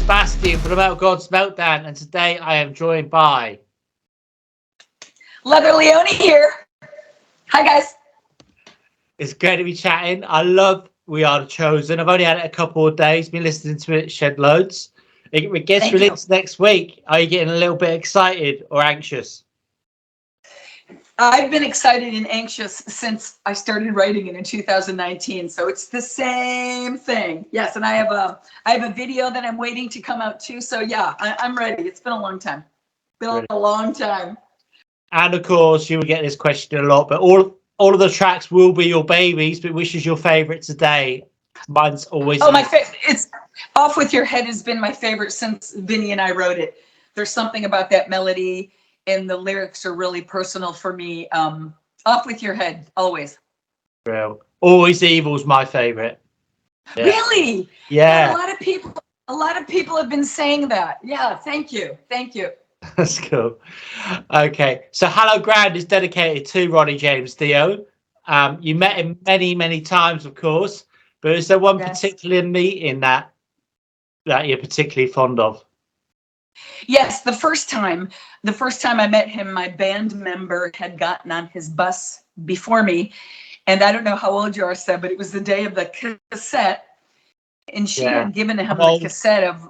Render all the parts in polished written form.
Sebastian from the Metal Gods Meltdown, and today I am joined by Leather Leone here. Hi guys. It's great to be chatting. I love We Are the Chosen. I've only had it a couple of days, been listening to it shed loads. It gets released next week. Are you getting a little bit excited or anxious? I've been excited and anxious since I started writing it in 2019, so it's the same thing. Yes, and I have a video that I'm waiting to come out too. So yeah, I'm ready. It's been a long time. A long time. And of course, you will get this question a lot, but all of the tracks will be your babies. But which is your favorite today? Mine's always. Oh, my favorite. It's Off With Your Head has been my favorite since Vinny and I wrote it. There's something about that melody. And the lyrics are really personal for me. Off With Your Head, always. Real. Always Evil's my favorite. Yeah. Really? Yeah. A lot of people have been saying that. Yeah, thank you. That's cool. Okay, so Hello Ground is dedicated to Ronnie James Dio. You met him many times, of course, but is there one particular meeting that you're particularly fond of? Yes, the first time I met him, my band member had gotten on his bus before me, and I don't know how old you are, Seb, but it was the day of the cassette, and she had given him the cassette of.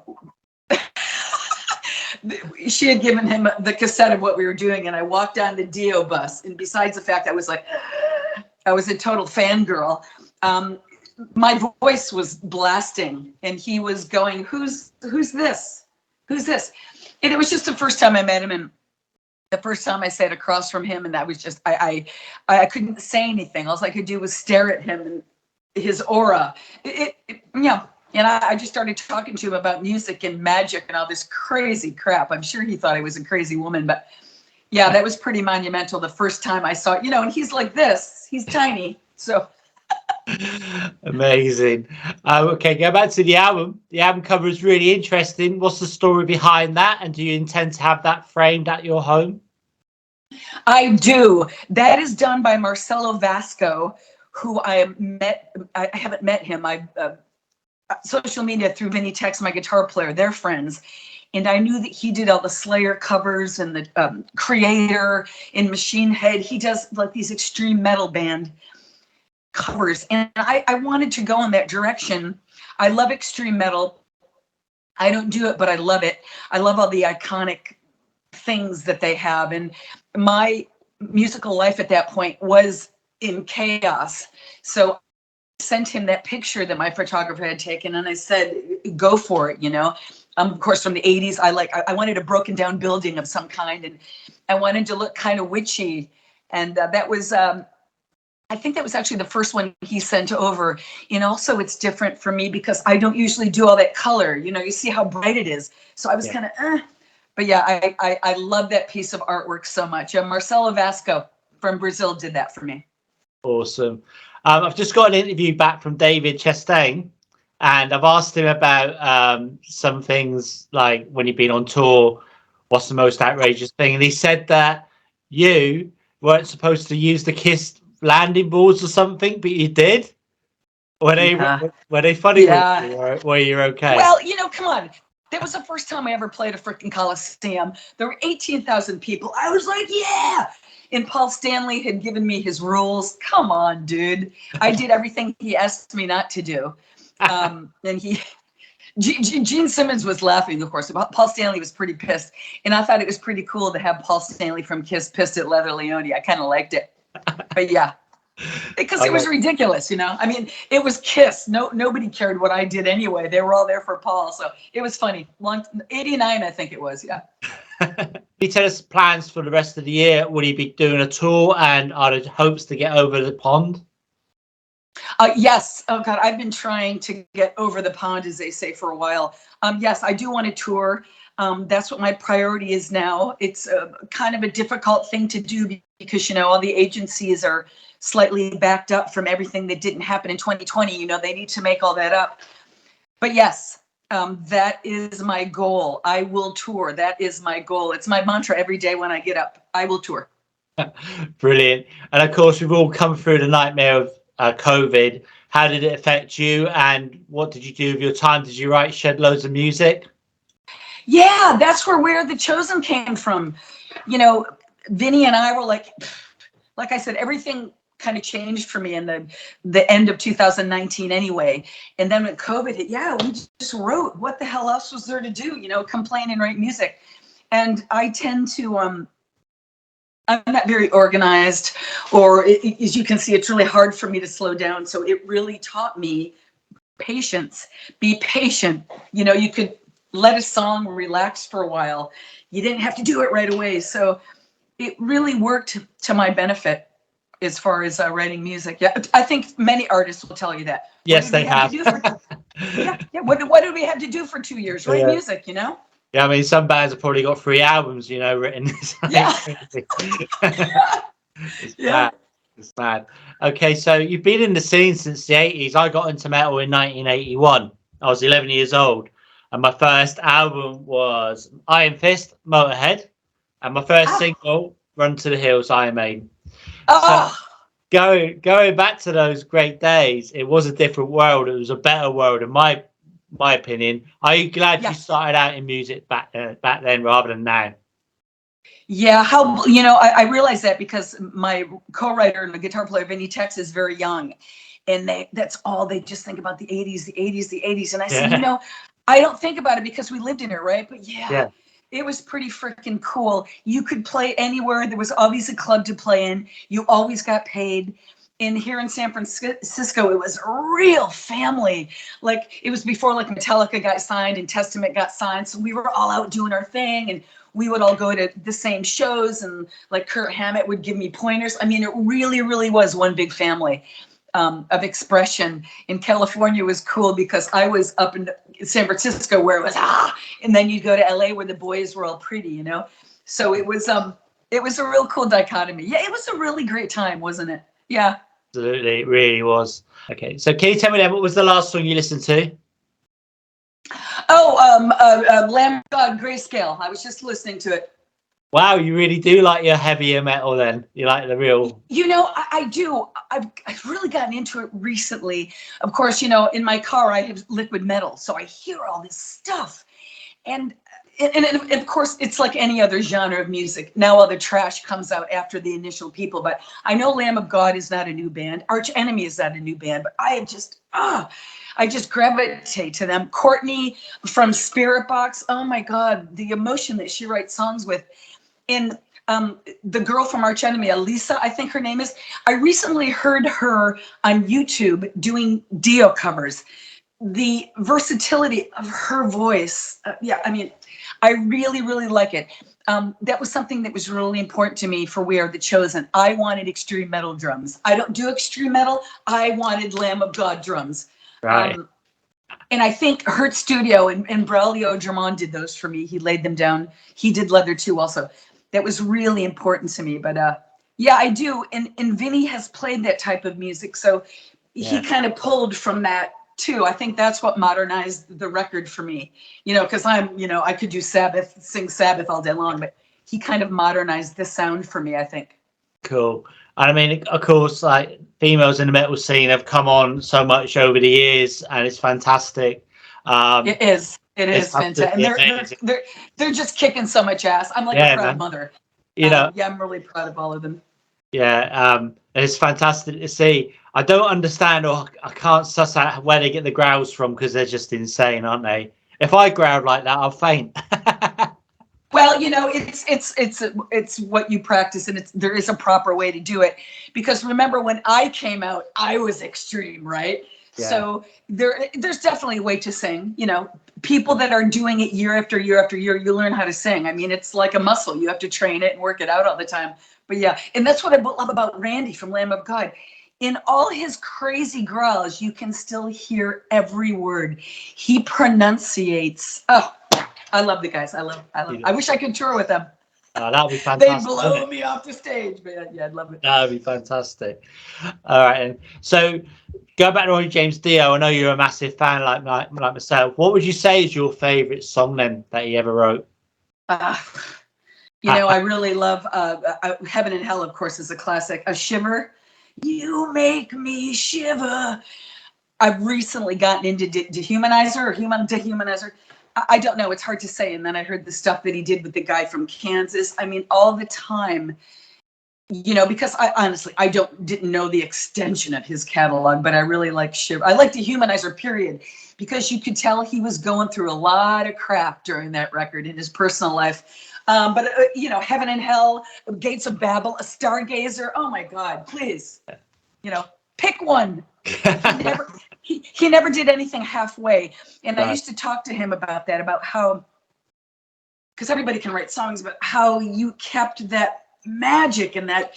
She had given him the cassette of what we were doing, and I walked on the Dio bus, and besides the fact I was a total fangirl, my voice was blasting, and he was going, "Who's this? Who's this?" And it was just the first time I met him, and the first time I sat across from him, and that was just I couldn't say anything. All I could do was stare at him and his aura. And I just started talking to him about music and magic and all this crazy crap. I'm sure he thought I was a crazy woman, but yeah, that was pretty monumental the first time I saw it. And he's like this. He's tiny, so. Amazing. Okay, go back to the album. The album cover is really interesting. What's the story behind that? And do you intend to have that framed at your home? I do. That is done by Marcelo Vasco, who I haven't met him. Social media through Vinny Tex, my guitar player. They're friends. And I knew that he did all the Slayer covers and the Creator in Machine Head. He does like these extreme metal band covers, and I wanted to go in that direction. I love extreme metal. I don't do it, but I love it. I love all the iconic things that they have, and my musical life at that point was in chaos. So I sent him that picture that my photographer had taken, and I said, go for it, of course, from the 80s, I wanted a broken down building of some kind, and I wanted to look kind of witchy, and that was I think that was actually the first one he sent over. And also it's different for me because I don't usually do all that color. You see how bright it is. So I was kind of, But yeah, I love that piece of artwork so much. Marcelo Vasco from Brazil did that for me. Awesome. I've just got an interview back from David Chastain, and I've asked him about some things like when you've been on tour, what's the most outrageous thing? And he said that you weren't supposed to use the Kiss landing boards or something, but you did. Were they funny? Yeah. Were you okay? Well, come on. That was the first time I ever played a freaking Coliseum. There were 18,000 people. I was like, yeah. And Paul Stanley had given me his rules. Come on, dude. I did everything he asked me not to do. And Gene Simmons was laughing, of course. Paul Stanley was pretty pissed. And I thought it was pretty cool to have Paul Stanley from Kiss pissed at Leather Leone. I kind of liked it. But yeah, because it was ridiculous, I mean, it was Kiss. Nobody cared what I did anyway. They were all there for Paul, so it was funny. 89, I think it was. Yeah. Can you tell us plans for the rest of the year? Will you be doing a tour, and are there hopes to get over the pond? Yes. Oh God, I've been trying to get over the pond, as they say, for a while. Yes, I do want to tour. That's what my priority is now. It's kind of a difficult thing to do because, all the agencies are slightly backed up from everything that didn't happen in 2020. They need to make all that up. But yes, that is my goal. I will tour. That is my goal. It's my mantra every day when I get up. I will tour. Brilliant. And of course, we've all come through the nightmare of COVID. How did it affect you, and what did you do with your time? Did you shed loads of music? Yeah, that's where The Chosen came from. You know, Vinny and I were like I said, everything kind of changed for me in the end of 2019 anyway. And then when COVID hit, yeah, we just wrote. What the hell else was there to do? You know, complain and write music. And I tend to I'm not very organized, or as you can see, it's really hard for me to slow down. So it really taught me patience. Be patient. You know, you could let a song relax for a while. You didn't have to do it right away. So it really worked to my benefit as far as writing music. Yeah, I think many artists will tell you that. Yes, they have. Yeah. What did we have to do for 2 years? Write music, you know? Yeah, I mean, some bands have probably got 3 albums, you know, written. Yeah. It's bad. It's bad. Okay, so you've been in the scene since the 80s. I got into metal in 1981. I was 11 years old. And my first album was Iron Fist, Motorhead. And my first single, Run to the Hills, Iron Maiden. So going back to those great days, it was a different world. It was a better world, in my opinion. Are you glad you started out in music back then rather than now? Yeah, you know, I realize that because my co-writer and the guitar player, Vinny Tex, is very young. And that's all they just think about, the 80s, the 80s, the 80s. And I said, you know, I don't think about it because we lived in it, right? But yeah. It was pretty freaking cool. You could play anywhere. There was always a club to play in. You always got paid. And here in San Francisco, it was a real family. Like, it was before like Metallica got signed and Testament got signed. So we were all out doing our thing, and we would all go to the same shows, and like Kurt Hammett would give me pointers. I mean, it really, really was one big family of expression. In California was cool because I was up in San Francisco where it was and then you'd go to LA where the boys were all pretty, you know. So it was a real cool dichotomy. Yeah, it was a really great time, wasn't it? Yeah, absolutely, it really was. Okay, so can you tell me then, what was the last song you listened to? Lamb of God, Grayscale. I was just listening to it. Wow, you really do like your heavier metal then. You like the real... You know, I do. I've really gotten into it recently. Of course, you know, in my car, I have liquid metal. So I hear all this stuff. And of course, it's like any other genre of music. Now all the trash comes out after the initial people. But I know Lamb of God is not a new band. Arch Enemy is not a new band. But I just gravitate to them. Courtney from Spirit Box. Oh, my God. The emotion that she writes songs with. And the girl from Arch Enemy, Elisa, I think her name is. I recently heard her on YouTube doing Dio covers. The versatility of her voice. I mean, I really, really like it. That was something that was really important to me for We Are the Chosen. I wanted extreme metal drums. I don't do extreme metal. I wanted Lamb of God drums. Right. And I think Hurt Studio and Braulio Germán did those for me. He laid them down. He did Leather too also. That was really important to me. But yeah, I do. And Vinny has played that type of music. So he kind of pulled from that too. I think that's what modernized the record for me. You know, because I could do sing Sabbath all day long, but he kind of modernized the sound for me, I think. Cool. And I mean, of course, like, females in the metal scene have come on so much over the years, and it's fantastic. It is. It is fantastic. And they're just kicking so much ass. I'm like a proud mother. You know, I'm really proud of all of them. Yeah, it's fantastic to see. I don't understand, or I can't suss out where they get the growls from, because they're just insane, aren't they? If I growled like that, I'll faint. Well, you know, it's what you practice, and there is a proper way to do it. Because remember, when I came out, I was extreme, right? Yeah. So there's definitely a way to sing. You know, people that are doing it year after year after year, you learn how to sing. I mean, it's like a muscle. You have to train it and work it out all the time. But yeah, and that's what I love about Randy from Lamb of God. In all his crazy growls, you can still hear every word. He pronunciates. Oh, I love the guys. I love. I wish I could tour with them. That'd be fantastic. They'd blow me off the stage, but yeah, I'd love it. That'd be fantastic. All right, and so go back to Ronnie James Dio. I know you're a massive fan, like myself. What would you say is your favorite song then that he ever wrote? You know, I really love Heaven and Hell, of course, is a classic. A Shiver. You make me shiver. I've recently gotten into Dehumanizer or Dehumanizer. I don't know. It's hard to say. And then I heard the stuff that he did with the guy from Kansas. I mean, all the time, you know, because I honestly, didn't know the extension of his catalog, but I really like Shiver. I like Dehumanizer, period, because you could tell he was going through a lot of crap during that record in his personal life. But you know, Heaven and Hell, Gates of Babel, A Stargazer. Oh my God, please, you know, pick one. He never did anything halfway. And I used to talk to him about that, about how, because everybody can write songs, but how you kept that magic and that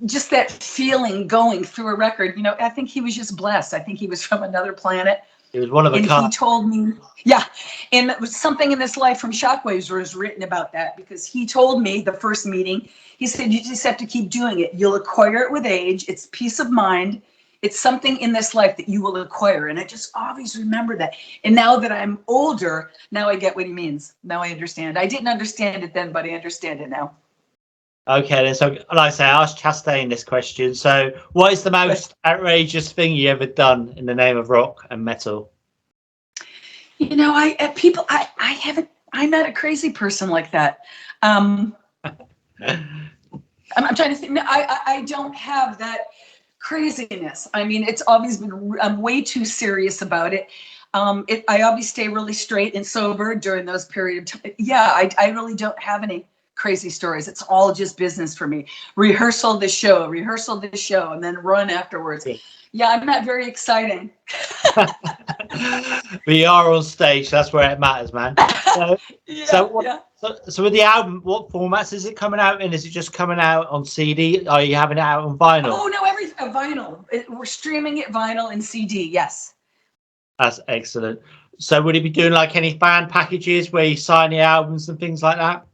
just that feeling going through a record. You know, I think he was just blessed. I think he was from another planet. It was one of a kind. And he told me, yeah, and it was something in this life from Shockwaves was written about that, because he told me the first meeting, he said, you just have to keep doing it. You'll acquire it with age. It's peace of mind. It's something in this life that you will acquire. And I just always remember that. And now that I'm older, now I get what he means. Now I understand. I didn't understand it then, but I understand it now. Okay, then. So, like I say, I asked Chastain this question. So, what is the most outrageous thing you ever done in the name of rock and metal? You know, I'm not a crazy person like that. I'm trying to think. No, I don't have that craziness. I mean, it's always been, I'm way too serious about it. I always stay really straight and sober during those periods of time. Yeah, I really don't have any crazy stories. It's all just business for me. Rehearsal the show, and then run afterwards. Yeah, I'm not very exciting. We are on stage. That's where it matters, man. So with the album, what formats is it coming out in? Is it just coming out on CD? Are you having it out on vinyl? Oh no, everything vinyl. We're streaming it vinyl and CD. Yes. That's excellent. So would you be doing like any fan packages where you sign the albums and things like that?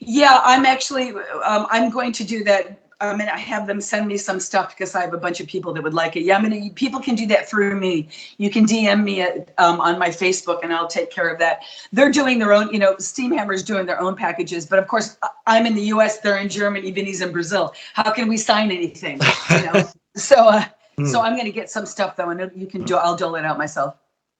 Yeah, I'm actually, I'm going to do that. I mean, I have them send me some stuff because I have a bunch of people that would like it. Yeah, people can do that through me. You can DM me on my Facebook and I'll take care of that. They're doing their own, you know, Steamhammer's doing their own packages. But of course, I'm in the US, they're in Germany, Vinny's in Brazil. How can we sign anything? You know? So I'm going to get some stuff though, and you can I'll dole it out myself.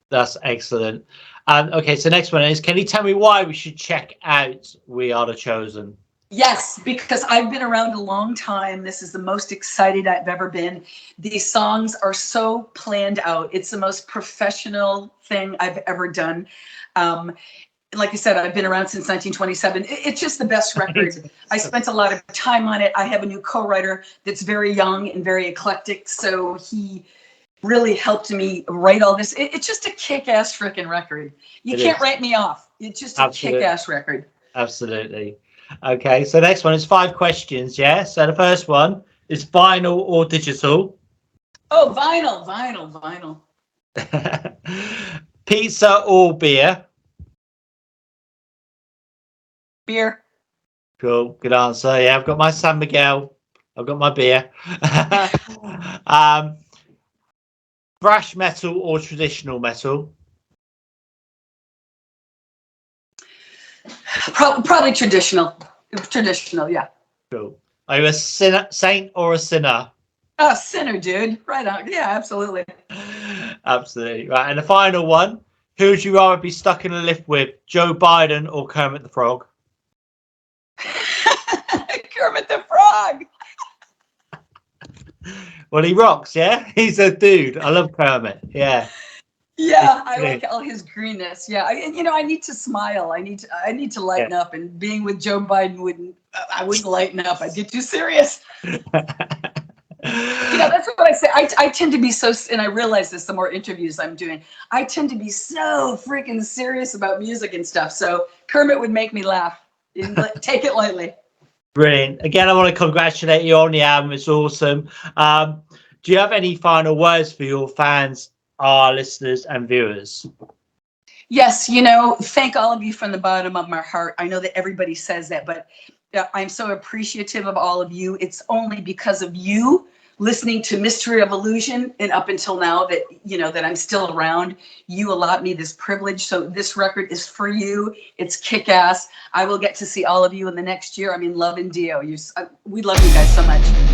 That's excellent. Okay, so next one is, can you tell me why we should check out We Are the Chosen? Yes, because I've been around a long time. This is the most excited I've ever been. These songs are so planned out. It's the most professional thing I've ever done. Like I said, I've been around since 1927. It's just the best record. I spent a lot of time on it. I have a new co-writer that's very young and very eclectic. So he really helped me write all this. It's just a kick-ass freaking record. You can't write me off. It's just a kick-ass record. Absolutely. Okay, so next one is 5 questions, yeah? So the first one is vinyl or digital? Oh, vinyl. Pizza or beer? Beer. Cool, good answer. Yeah, I've got my San Miguel. I've got my beer. Thrash metal or traditional metal? Probably traditional. Traditional, yeah. Cool. Are you a saint or a sinner? A sinner, dude. Right on. Yeah, absolutely. Absolutely. Right. And the final one, who would you rather be stuck in a lift with, Joe Biden or Kermit the Frog? Kermit the Frog. Well, he rocks, yeah? He's a dude. I love Kermit. Yeah. Yeah, I like all his greenness. Yeah, I need to smile. I need to lighten up. And being with Joe Biden I wouldn't lighten up. I'd get too serious. That's what I say. I tend to be so, and I realize this the more interviews I'm doing, I tend to be so freaking serious about music and stuff. So Kermit would make me laugh. Take it lightly. Brilliant. Again, I want to congratulate you on the album. It's awesome. Do you have any final words for your fans, our listeners and viewers? Yes, thank all of you from the bottom of my heart. I know that everybody says that, but I'm so appreciative of all of you. It's only because of you listening to Mystery of Illusion and up until now that, that I'm still around. You allowed me this privilege. So this record is for you. It's kick-ass. I will get to see all of you in the next year. I mean, love and Dio. We love you guys so much.